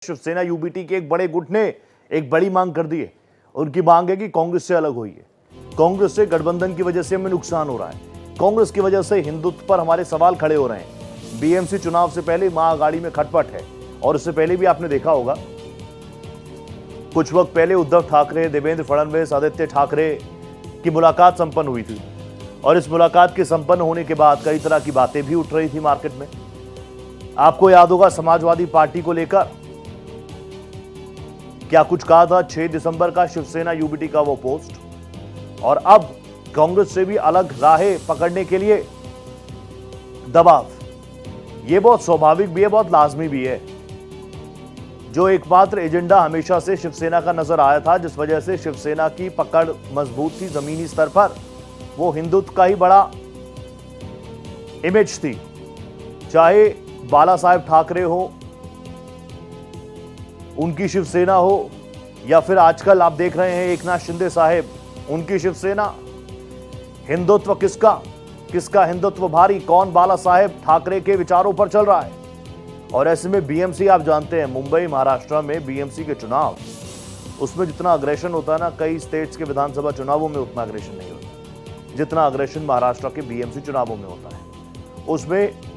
Shiv Sena UBT के एक बड़े गुट ने एक बड़ी मांग कर दी है। उनकी मांग है कि कांग्रेस से अलग होइए। कांग्रेस से गठबंधन की वजह से हमें नुकसान हो रहा है। कांग्रेस की वजह से हिंदुत्व पर हमारे सवाल खड़े हो रहे हैं। बीएमसी चुनाव से पहले महाअघाड़ी में खटपट है और इससे पहले भी आपने देखा होगा, कुछ वक्त पहले उद्धव ठाकरे, देवेंद्र फडणवीस, आदित्य ठाकरे की मुलाकात संपन्न हुई थी और इस मुलाकात के संपन्न होने के बाद कई तरह की बातें भी उठ रही थी मार्केट में। आपको याद होगा समाजवादी पार्टी को लेकर क्या कुछ कहा था 6 दिसंबर का शिवसेना यूबीटी का वो पोस्ट, और अब कांग्रेस से भी अलग राहें पकड़ने के लिए दबाव। ये बहुत स्वाभाविक भी है, बहुत लाजमी भी है। जो एकमात्र एजेंडा हमेशा से शिवसेना का नजर आया था, जिस वजह से शिवसेना की पकड़ मजबूत थी जमीनी स्तर पर, वो हिंदुत्व का ही बड़ा इमेज थी। चाहे बाला साहेब ठाकरे हो, उनकी शिवसेना हो, या फिर आजकल आप देख रहे हैं एकनाथ शिंदे साहेब, उनकी शिवसेना। हिंदुत्व किसका हिंदुत्व भारी, कौन बाला साहेब ठाकरे के विचारों पर चल रहा है। और ऐसे में बीएमसी, आप जानते हैं मुंबई महाराष्ट्र में बीएमसी के चुनाव, उसमें जितना अग्रेशन होता है ना, कई स्टेट्स के विधानसभा चुनावों में उतना अग्रेशन नहीं होता जितना अग्रेशन महाराष्ट्र के बीएमसी चुनावों में होता है। उसमें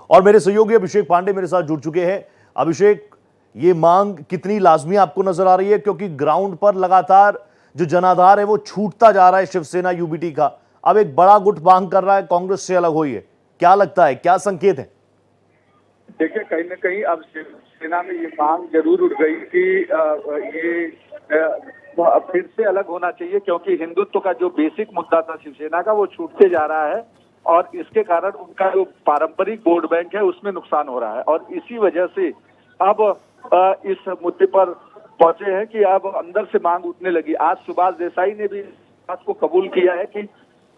और मेरे सहयोगी अभिषेक पांडे मेरे साथ जुड़ चुके हैं। अभिषेक, ये मांग कितनी लाजमी आपको नजर आ रही है, क्योंकि ग्राउंड पर लगातार जो जनाधार है वो छूटता जा रहा है शिवसेना यूबीटी का। अब एक बड़ा गुट मांग कर रहा है कांग्रेस से अलग होइए। क्या लगता है, क्या संकेत है? देखिए, कहीं ना कहीं अब शिवसेना में ये मांग जरूर उठ गई कि फिर से अलग होना चाहिए, क्योंकि हिंदुत्व का जो बेसिक मुद्दा था शिवसेना का, वो छूटते जा रहा है और इसके कारण उनका जो पारंपरिक वोट बैंक है उसमें नुकसान हो रहा है। और इसी वजह से अब इस मुद्दे पर पहुंचे हैं कि अब अंदर से मांग उठने लगी। आज सुभाष देसाई ने भी इस बात को कबूल किया है कि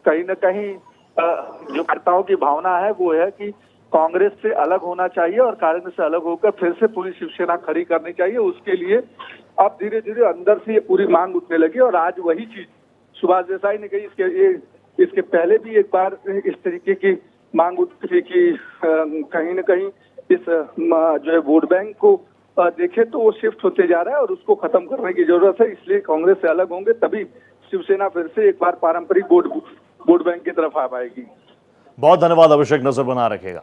कहीं न कहीं जो कार्यकर्ताओं की भावना है वो है कि कांग्रेस से अलग होना चाहिए और कांग्रेस से अलग होकर फिर से पूरी शिवसेना खड़ी करनी चाहिए। उसके लिए अब धीरे धीरे अंदर से ये पूरी मांग उठने लगी और आज वही चीज सुभाष देसाई ने कही। इसके पहले भी एक बार इस तरीके की मांग उठी थी कि कहीं न कहीं इस जो है वोट बैंक को देखे तो वो शिफ्ट होते जा रहा है और उसको खत्म करने की जरूरत है। इसलिए कांग्रेस से अलग होंगे तभी शिवसेना फिर से एक बार पारंपरिक वोट बैंक की तरफ आ पाएगी। बहुत धन्यवाद अभिषेक, नजर बना रखेगा।